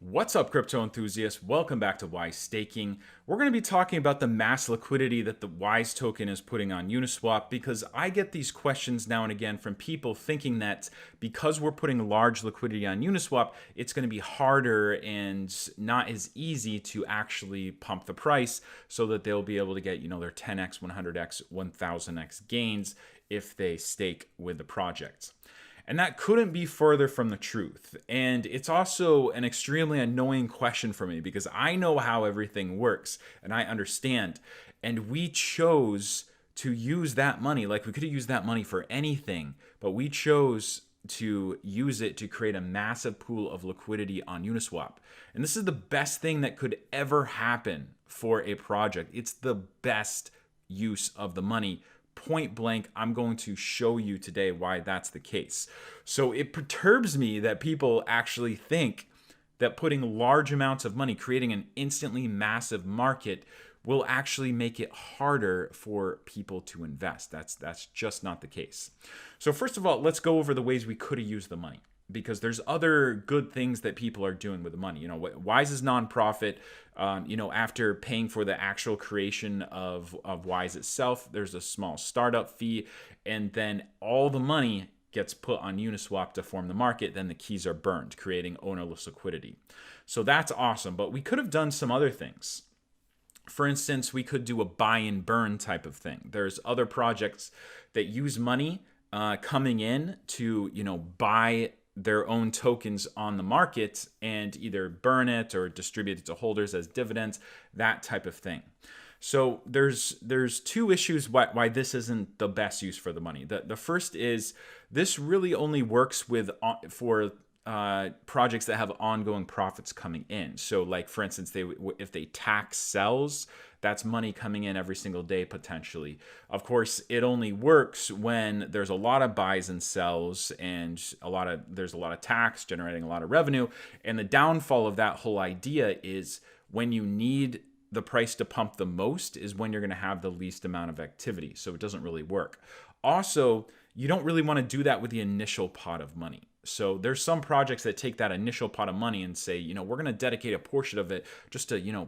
What's up, crypto enthusiasts? Welcome back to Wise Staking. We're going to be talking about the mass liquidity that the Wise token is putting on Uniswap because I get these questions now and again from people thinking that because we're putting large liquidity on Uniswap, it's going to be harder and not as easy to actually pump the price so that they'll be able to get, their 10x, 100x, 1000x gains if they stake with the project. And that couldn't be further from the truth. And it's also an extremely annoying question for me because I know how everything works and I understand. And we chose to use that money. Like, we could have used that money for anything, but we chose to use it to create a massive pool of liquidity on Uniswap. And this is the best thing that could ever happen for a project. It's the best use of the money. Point blank, I'm going to show you today why that's the case. So it perturbs me that people actually think that putting large amounts of money, creating an instantly massive market, will actually make it harder for people to invest. That's just not the case. So first of all, let's go over the ways we could have used the money, because there's other good things that people are doing with the money. Wise is nonprofit. After paying for the actual creation of Wise itself, there's a small startup fee, and then all the money gets put on Uniswap to form the market. Then the keys are burned, creating ownerless liquidity. So that's awesome, but we could have done some other things. For instance, we could do a buy and burn type of thing. There's other projects that use money coming in to, buy their own tokens on the market and either burn it or distribute it to holders as dividends, that type of thing. So there's two issues why this isn't the best use for the money. The first is this really only works for projects that have ongoing profits coming in. So, like, for instance, if they tax sells, that's money coming in every single day potentially. Of course, it only works when there's a lot of buys and sells and there's a lot of tax generating a lot of revenue. And the downfall of that whole idea is when you need the price to pump the most is when you're going to have the least amount of activity. So it doesn't really work. Also, you don't really want to do that with the initial pot of money. So there's some projects that take that initial pot of money and say, we're going to dedicate a portion of it just to,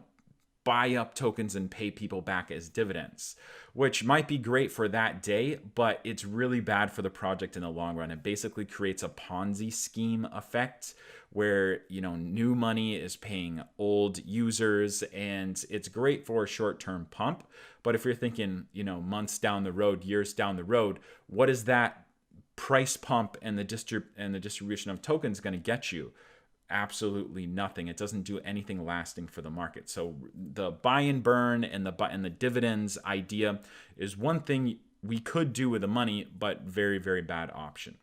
buy up tokens and pay people back as dividends, which might be great for that day, but it's really bad for the project in the long run. It basically creates a Ponzi scheme effect where, new money is paying old users, and it's great for a short-term pump. But if you're thinking, months down the road, years down the road, what is that price pump and the distribution of tokens going to get you? Absolutely nothing. It doesn't do anything lasting for the market. So the buy and burn and the dividends idea is one thing we could do with the money, but very, very bad option.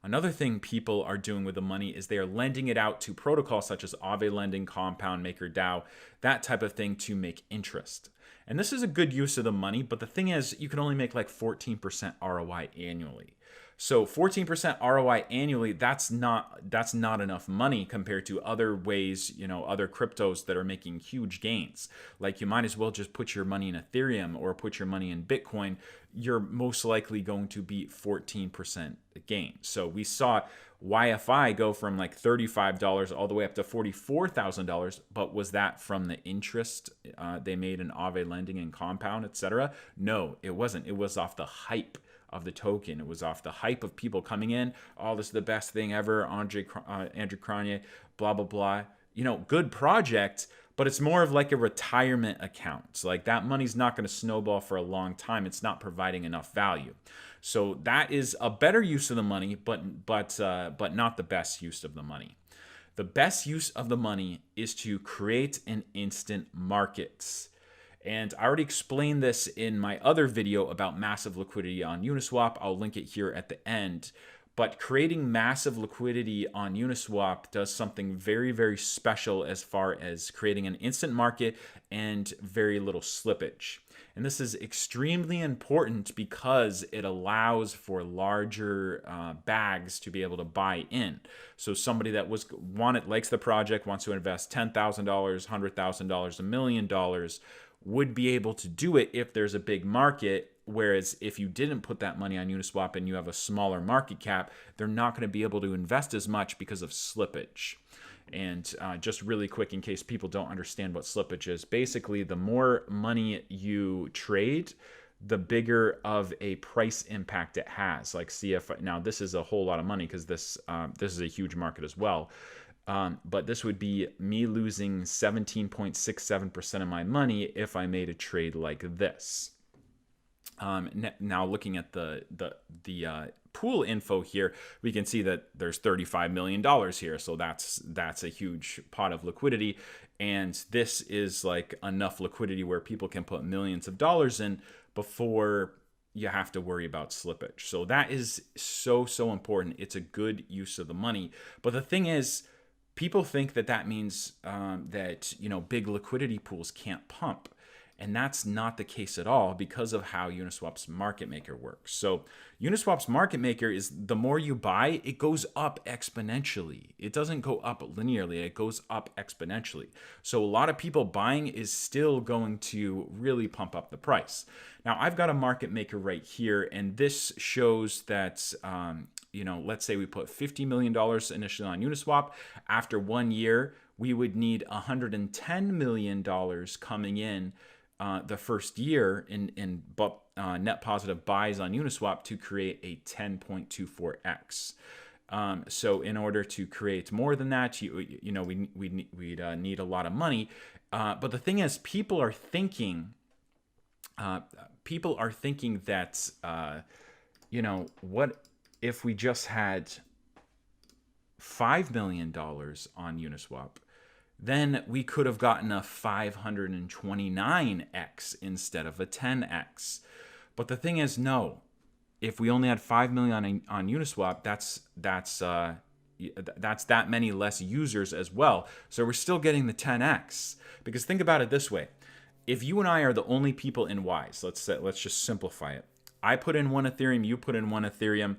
Another thing people are doing with the money is they are lending it out to protocols such as Aave Lending, Compound, MakerDAO, that type of thing, to make interest. And this is a good use of the money, but the thing is, you can only make like 14% ROI annually. So 14% ROI annually, that's not enough money compared to other ways, other cryptos that are making huge gains. Like, you might as well just put your money in Ethereum or put your money in Bitcoin. You're most likely going to beat 14% gain. So we saw YFI go from like $35 all the way up to $44,000, but was that from the interest they made in Aave Lending and Compound, etc.? No, it wasn't. It was off the hype of the token. It was off the hype of people coming in. Oh, this is the best thing ever. Andrew Cronje, blah, blah, blah. Good project, but it's more of like a retirement account. So, like, that money's not going to snowball for a long time. It's not providing enough value. So that is a better use of the money, but not the best use of the money. The best use of the money is to create an instant market. And I already explained this in my other video about massive liquidity on Uniswap. I'll link it here at the end. But creating massive liquidity on Uniswap does something very, very special as far as creating an instant market and very little slippage. And this is extremely important because it allows for larger bags to be able to buy in. So somebody that likes the project, wants to invest $10,000, $100,000, $1 million, would be able to do it if there's a big market. Whereas if you didn't put that money on Uniswap and you have a smaller market cap, they're not going to be able to invest as much because of slippage. And just really quick, in case people don't understand what slippage is, basically the more money you trade, the bigger of a price impact it has. Like, see if now this is a whole lot of money because this is a huge market as well. But this would be me losing 17.67% of my money if I made a trade like this. Now looking at the pool info here, we can see that there's $35 million here. So that's a huge pot of liquidity. And this is like enough liquidity where people can put millions of dollars in before you have to worry about slippage. So that is so important. It's a good use of the money. But the thing is, people think that means that big liquidity pools can't pump. And that's not the case at all because of how Uniswap's market maker works. So Uniswap's market maker is the more you buy, it goes up exponentially. It doesn't go up linearly, it goes up exponentially. So a lot of people buying is still going to really pump up the price. Now I've got a market maker right here, and this shows that let's say we put $50 million initially on Uniswap. After 1 year, we would need $110 million coming in the first year in net positive buys on Uniswap to create a 10.24x. So in order to create more than that, we'd need a lot of money. But the thing is, people are thinking that what if we just had $5 million on Uniswap? Then we could have gotten a 529x instead of a 10x. But the thing is, no. If we only had 5 million on Uniswap, that's that many less users as well. So we're still getting the 10x. Because think about it this way: if you and I are the only people in Wise, let's just simplify it. I put in 1 Ethereum, you put in 1 Ethereum.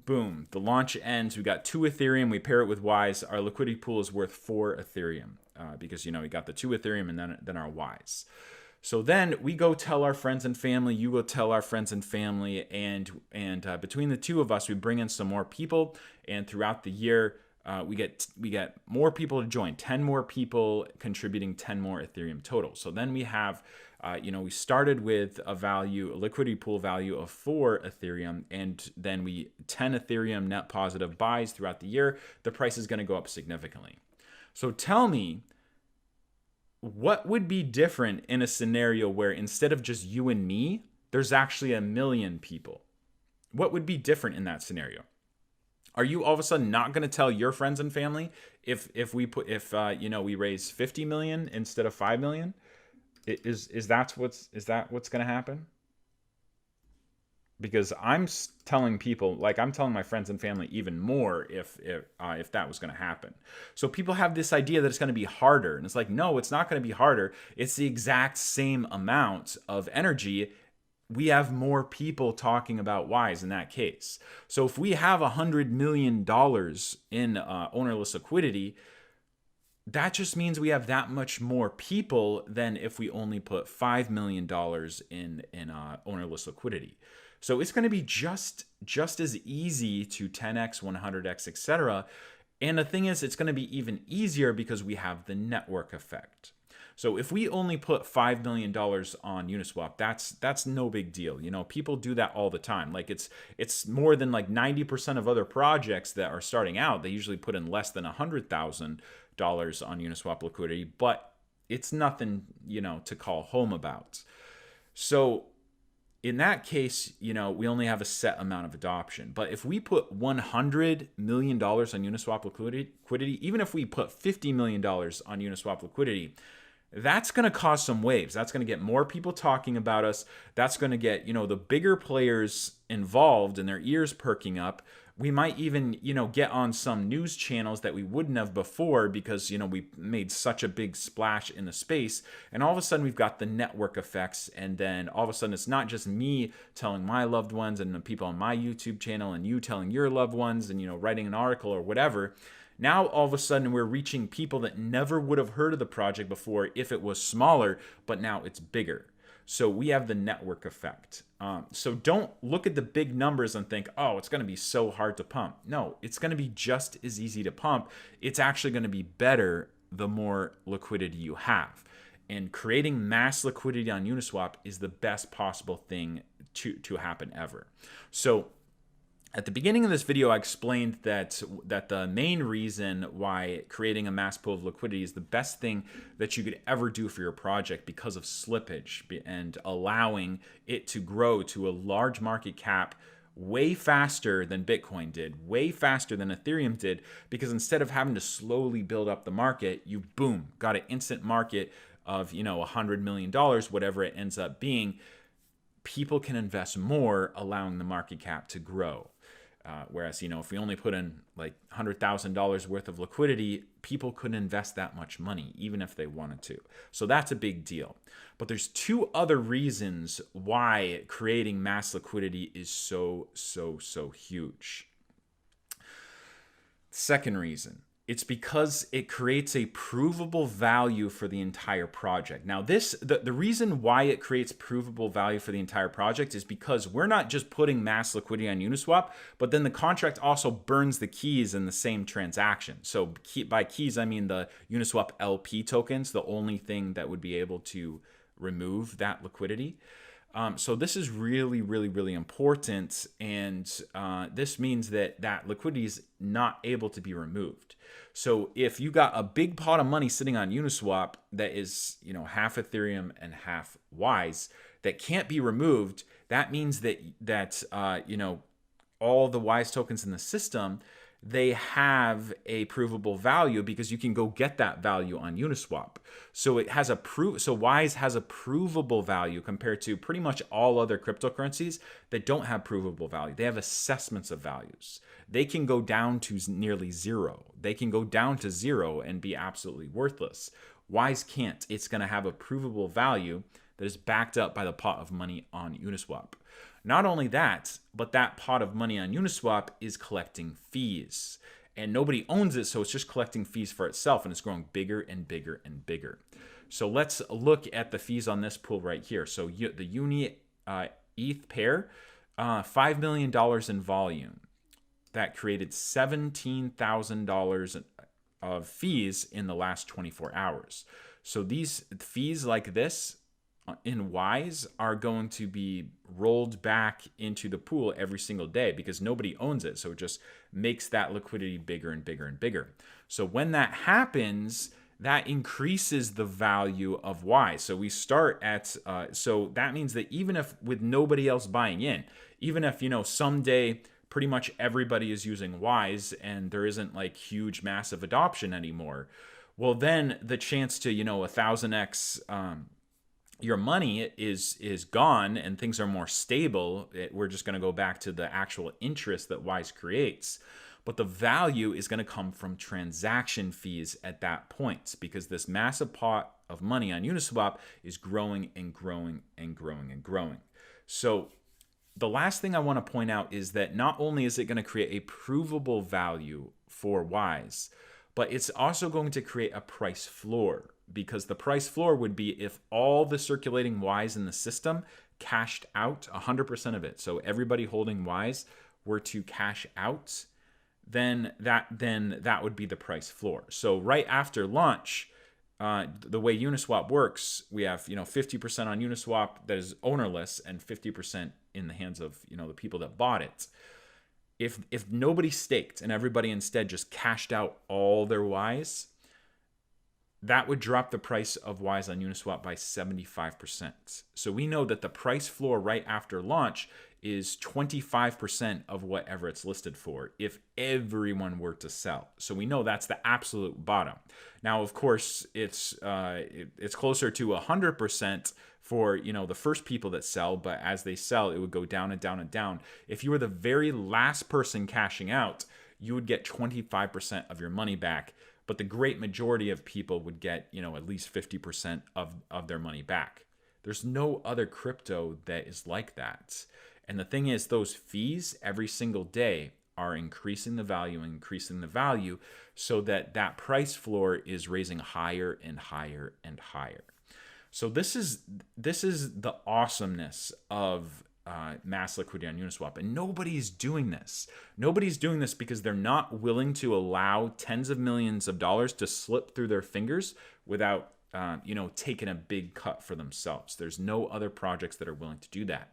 Boom, the launch ends, we got 2 Ethereum, we pair it with Wise, our liquidity pool is worth 4 Ethereum because, we got the 2 Ethereum and then our Wise. So then we go tell our friends and family, you go tell our friends and family, and between the two of us, we bring in some more people, and throughout the year, we get more people to join, 10 more people contributing 10 more Ethereum total. So then we have we started with a liquidity pool value of 4 Ethereum, and then 10 Ethereum net positive buys throughout the year. The price is going to go up significantly. So tell me, what would be different in a scenario where instead of just you and me, there's actually 1 million people? What would be different in that scenario? Are you all of a sudden not going to tell your friends and family if we raise 50 million instead of 5 million? Is that what's going to happen? Because I'm telling people, like I'm telling my friends and family even more if that was going to happen. So people have this idea that it's going to be harder, and it's like, no, it's not going to be harder. It's the exact same amount of energy. We have more people talking about Wise in that case. So if we have $100 million in ownerless liquidity, that just means we have that much more people than if we only put $5 million in ownerless liquidity. So it's going to be just as easy to 10x, 100x, etc. And the thing is, it's going to be even easier because we have the network effect. So if we only put $5 million on Uniswap, that's no big deal. People do that all the time. Like it's more than like 90% of other projects that are starting out. They usually put in less than $100,000 on Uniswap liquidity, but it's nothing, to call home about. So in that case, we only have a set amount of adoption. But if we put $100 million on Uniswap liquidity, even if we put $50 million on Uniswap liquidity, that's going to cause some waves. That's going to get more people talking about us. That's going to get, the bigger players involved and their ears perking up. We might even, get on some news channels that we wouldn't have before because, we made such a big splash in the space. And all of a sudden we've got the network effects. And then all of a sudden it's not just me telling my loved ones and the people on my YouTube channel and you telling your loved ones and, writing an article or whatever. Now, all of a sudden, we're reaching people that never would have heard of the project before if it was smaller, but now it's bigger. So we have the network effect. So don't look at the big numbers and think, oh, it's going to be so hard to pump. No, it's going to be just as easy to pump. It's actually going to be better the more liquidity you have. And creating mass liquidity on Uniswap is the best possible thing to happen ever. So at the beginning of this video, I explained that the main reason why creating a mass pool of liquidity is the best thing that you could ever do for your project because of slippage and allowing it to grow to a large market cap way faster than Bitcoin did, way faster than Ethereum did, because instead of having to slowly build up the market, you boom, got an instant market of, $100 million, whatever it ends up being. People can invest more, allowing the market cap to grow. Whereas, if we only put in like $100,000 worth of liquidity, people couldn't invest that much money, even if they wanted to. So that's a big deal. But there's two other reasons why creating mass liquidity is so huge. Second reason, it's because it creates a provable value for the entire project. Now, the reason why it creates provable value for the entire project is because we're not just putting mass liquidity on Uniswap, but then the contract also burns the keys in the same transaction. So by keys, I mean the Uniswap LP tokens, the only thing that would be able to remove that liquidity. So this is really important, and this means that liquidity is not able to be removed. So if you got a big pot of money sitting on Uniswap that is, half Ethereum and half Wise that can't be removed, that means that all the Wise tokens in the system, they have a provable value because you can go get that value on Uniswap. So it has so Wise has a provable value compared to pretty much all other cryptocurrencies that don't have provable value. They have assessments of values. They can go down to nearly zero. They can go down to zero and be absolutely worthless. Wise can't. It's going to have a provable value that is backed up by the pot of money on Uniswap. Not only that, but that pot of money on Uniswap is collecting fees. And nobody owns it, so it's just collecting fees for itself, and it's growing bigger and bigger and bigger. So let's look at the fees on this pool right here. So the Uni ETH pair, $5 million in volume. That created $17,000 of fees in the last 24 hours. So these fees like this in Wise are going to be rolled back into the pool every single day because nobody owns it. So it just makes that liquidity bigger and bigger and bigger. So when that happens, that increases the value of Wise. So we start at, so that means that even if with nobody else buying in, even if, someday pretty much everybody is using Wise and there isn't like huge massive adoption anymore, well, then the chance to, 1000x, your money is gone and things are more stable. We're just going to go back to the actual interest that Wise creates. But the value is going to come from transaction fees at that point because this massive pot of money on Uniswap is growing and growing and growing and growing. So the last thing I want to point out is that not only is it going to create a provable value for Wise, but it's also going to create a price floor. Because the price floor would be if all the circulating Wise in the system cashed out 100% of it. So everybody holding Wise were to cash out, then that would be the price floor. So right after launch, the way Uniswap works, we have 50% on Uniswap that is ownerless and 50% in the hands of the people that bought it. If nobody staked and everybody instead just cashed out all their Wise, that would drop the price of Wise on Uniswap by 75%. So we know that the price floor right after launch is 25% of whatever it's listed for if everyone were to sell. So we know that's the absolute bottom. Now, of course, it's closer to 100% for the first people that sell, but as they sell, it would go down and down and down. If you were the very last person cashing out, you would get 25% of your money back. But the great majority of people would get, at least 50% of their money back. There's no other crypto that is like that. And the thing is, those fees every single day are increasing the value so that price floor is raising higher and higher and higher. So this is the awesomeness of mass liquidity on Uniswap, and nobody's doing this. Nobody's doing this because they're not willing to allow tens of millions of dollars to slip through their fingers without taking a big cut for themselves. There's no other projects that are willing to do that.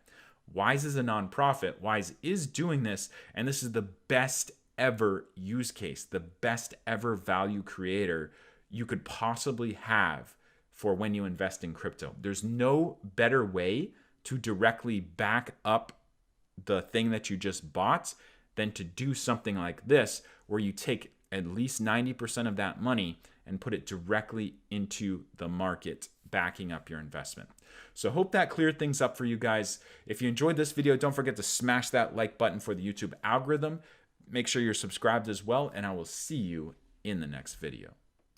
Wise is a nonprofit. Wise is doing this, and this is the best ever use case, the best ever value creator you could possibly have for when you invest in crypto. There's no better way to directly back up the thing that you just bought than to do something like this, where you take at least 90% of that money and put it directly into the market, backing up your investment. So hope that cleared things up for you guys. If you enjoyed this video, don't forget to smash that like button for the YouTube algorithm. Make sure you're subscribed as well, and I will see you in the next video.